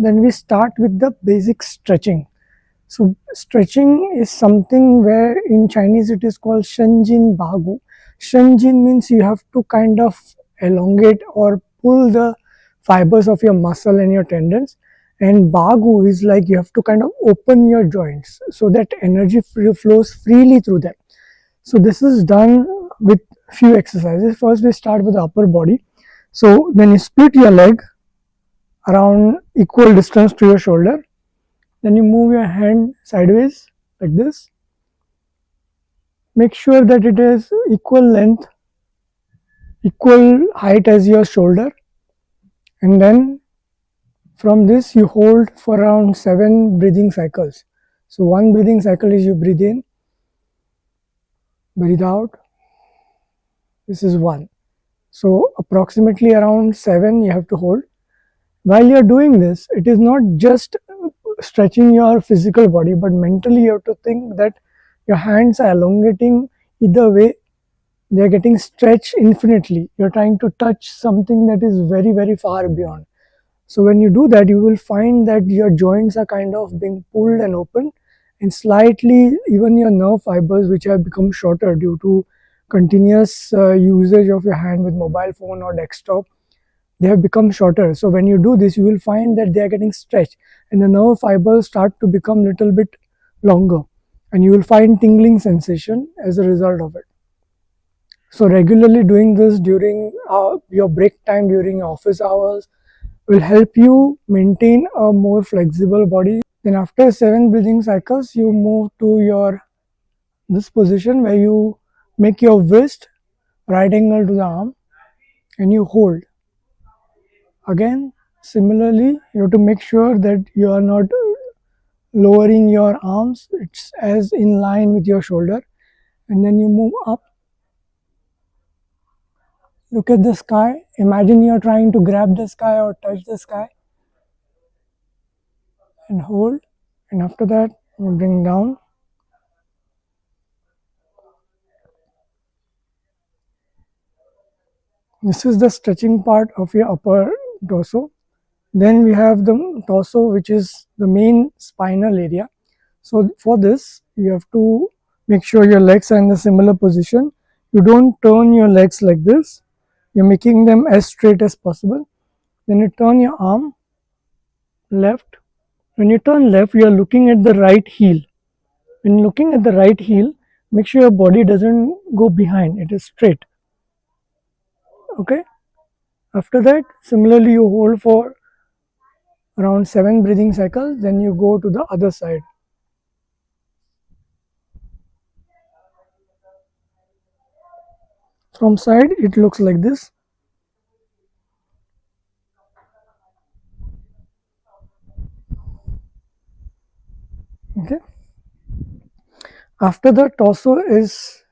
then we start with the basic stretching. So stretching is something where in Chinese it is called Shen Jin Ba Gu. Shen Jin means you have to kind of elongate or pull the fibers of your muscle and your tendons, and Ba Gu is like you have to kind of open your joints so that energy flows freely through them. So this is done with few exercises. First we start with the upper body. So when you split your leg around equal distance to your shoulder, then you move your hand sideways like this. Make sure that it is equal length, equal height as your shoulder, and then from this you hold for around 7 breathing cycles. So one breathing cycle is you breathe in, breathe out. This is 1. So approximately around 7 you have to hold. While you are doing this, it is not just stretching your physical body, but mentally you have to think that your hands are elongating either way. They are getting stretched infinitely. You're trying to touch something that is very, very far beyond. So when you do that, you will find that your joints are kind of being pulled and open, and slightly even your nerve fibers, which have become shorter due to continuous usage of your hand with mobile phone or desktop, they have become shorter. So when you do this, you will find that they are getting stretched and the nerve fibers start to become little bit longer, and you will find tingling sensation as a result of it. So regularly doing this during your break time during office hours will help you maintain a more flexible body. Then after 7 breathing cycles, you move to your this position where you make your wrist right angle to the arm and you hold. Again, similarly, you have to make sure that you are not lowering your arms, it's as in line with your shoulder, and then you move up. Look at the sky. Imagine you're trying to grab the sky or touch the sky and hold. And after that, you bring down. This is the stretching part of your upper torso. Then we have the torso, which is the main spinal area. So for this, you have to make sure your legs are in a similar position. You don't turn your legs like this. You're making them as straight as possible. Then you turn your arm left. When you turn left, you are looking at the right heel. When looking at the right heel, make sure your body doesn't go behind, it is straight. Okay. After that, similarly, you hold for around 7 breathing cycles, then you go to the other side. From side, it looks like this. Okay. After the torso is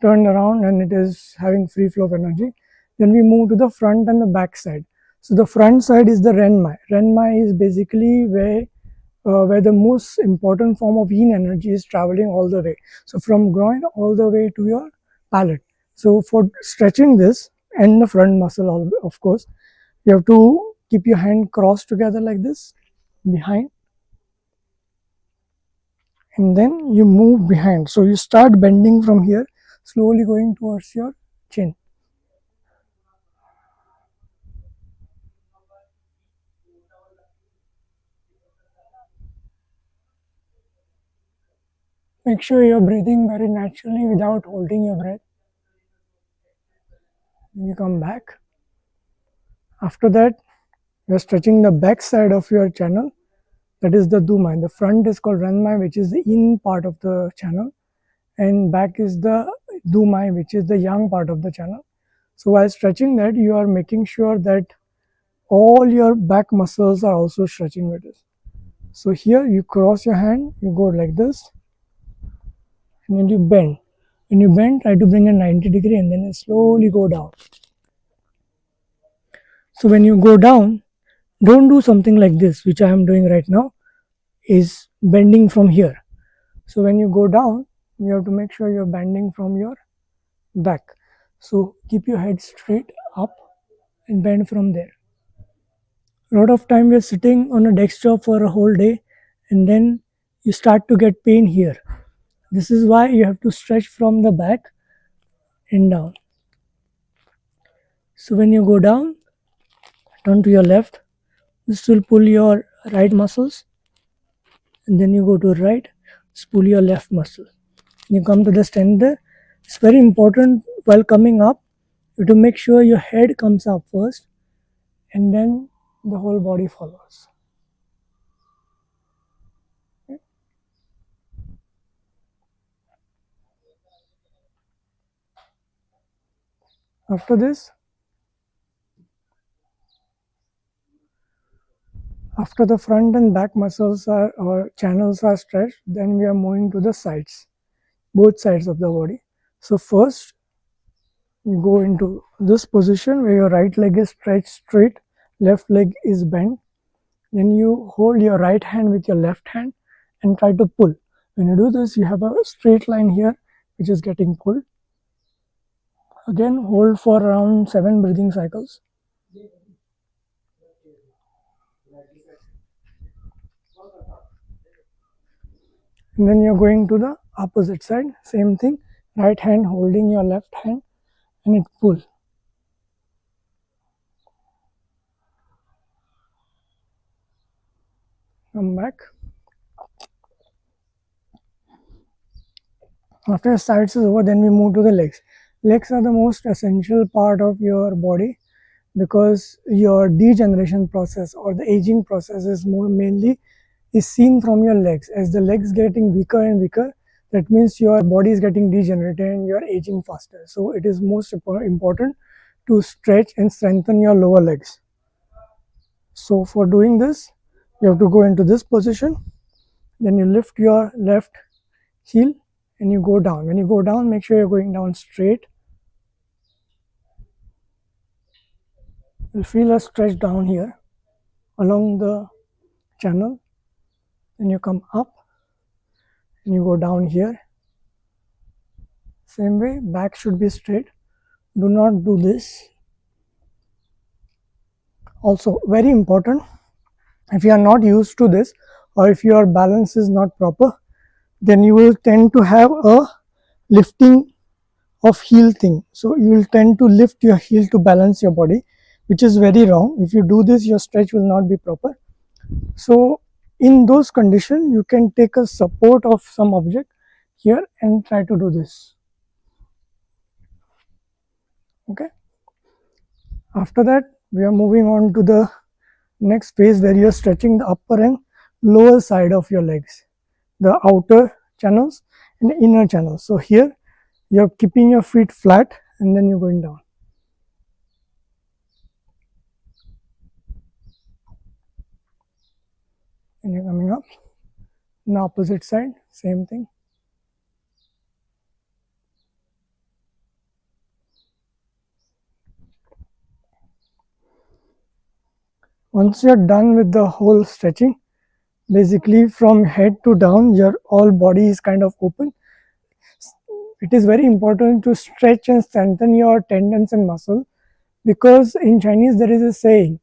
turned around and it is having free flow of energy, then we move to the front and the back side. So the front side is the renmai. Renmai is basically where the most important form of yin energy is traveling all the way. So from groin all the way to your palate. So for stretching this and the front muscle, of course, you have to keep your hand crossed together like this behind, and then you move behind. So you start bending from here, slowly going towards your chin. Make sure you're breathing very naturally without holding your breath. Then you come back. After that, you're stretching the back side of your channel. That is the dumai. The front is called ranmai, which is the in part of the channel, and back is the dumai, which is the yang part of the channel. So while stretching that, you are making sure that all your back muscles are also stretching with this. So here you cross your hand, you go like this, and then you bend. When you bend, try to bring a 90-degree and then you slowly go down. So when you go down, don't do something like this, which I am doing right now, is bending from here. So when you go down, you have to make sure you're bending from your back. So keep your head straight up and bend from there. A lot of time we are sitting on a desk job for a whole day, and then you start to get pain here. This is why you have to stretch from the back and down. So when you go down, turn to your left. This will pull your right muscles, and then you go to right, just pull your left muscle. You come to the stand there. It's very important while coming up, you have to make sure your head comes up first, and then the whole body follows. After this, after the front and back muscles are or channels are stretched, then we are moving to the sides, both sides of the body. So first you go into this position where your right leg is stretched straight, left leg is bent. Then you hold your right hand with your left hand and try to pull. When you do this, you have a straight line here which is getting pulled. Again, hold for around 7 breathing cycles. And then you're going to the opposite side, same thing, right hand holding your left hand and it pull. Come back. After sides is over, then we move to the legs. Legs are the most essential part of your body because your degeneration process or the aging process is more mainly is seen from your legs. As the legs getting weaker and weaker, that means your body is getting degenerated and you are aging faster. So it is most important to stretch and strengthen your lower legs. So for doing this, you have to go into this position, then you lift your left heel and you go down. When you go down, make sure you're going down straight. You'll feel a stretch down here along the channel. Then you come up and you go down here. Same way, back should be straight. Do not do this. Also, very important, if you are not used to this or if your balance is not proper, then you will tend to have a lifting of heel thing. So you will tend to lift your heel to balance your body, which is very wrong. If you do this, your stretch will not be proper. So in those conditions, you can take a support of some object here and try to do this. Okay. After that, we are moving on to the next phase where you are stretching the upper and lower side of your legs, the outer channels and the inner channels. So here you are keeping your feet flat and then you're going down. And you're coming up. On the opposite side, same thing. Once you're done with the whole stretching, basically from head to down, your whole body is kind of open. It is very important to stretch and strengthen your tendons and muscle because in Chinese there is a saying,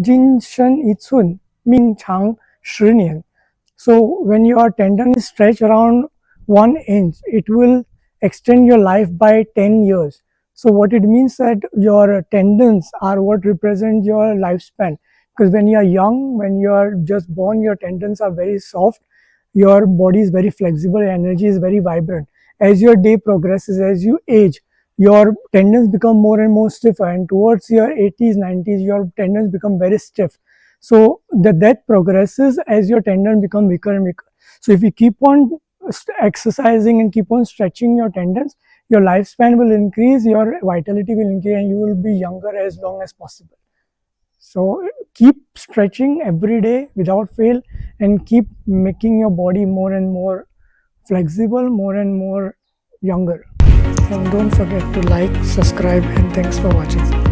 Jin Shen Itsun Ming Chang 10 年. So when your tendon is stretched around 1 inch, it will extend your life by 10 years. So what it means that your tendons are what represent your lifespan. Because when you are young, when you are just born, your tendons are very soft, your body is very flexible, energy is very vibrant. As your day progresses, as you age, your tendons become more and more stiffer, and towards your 80s, 90s, your tendons become very stiff. So the death progresses as your tendon become weaker and weaker. So if you keep on exercising and keep on stretching your tendons, your lifespan will increase, your vitality will increase, and you will be younger as long as possible. So keep stretching every day without fail and keep making your body more and more flexible, more and more younger. And don't forget to like, subscribe, and thanks for watching.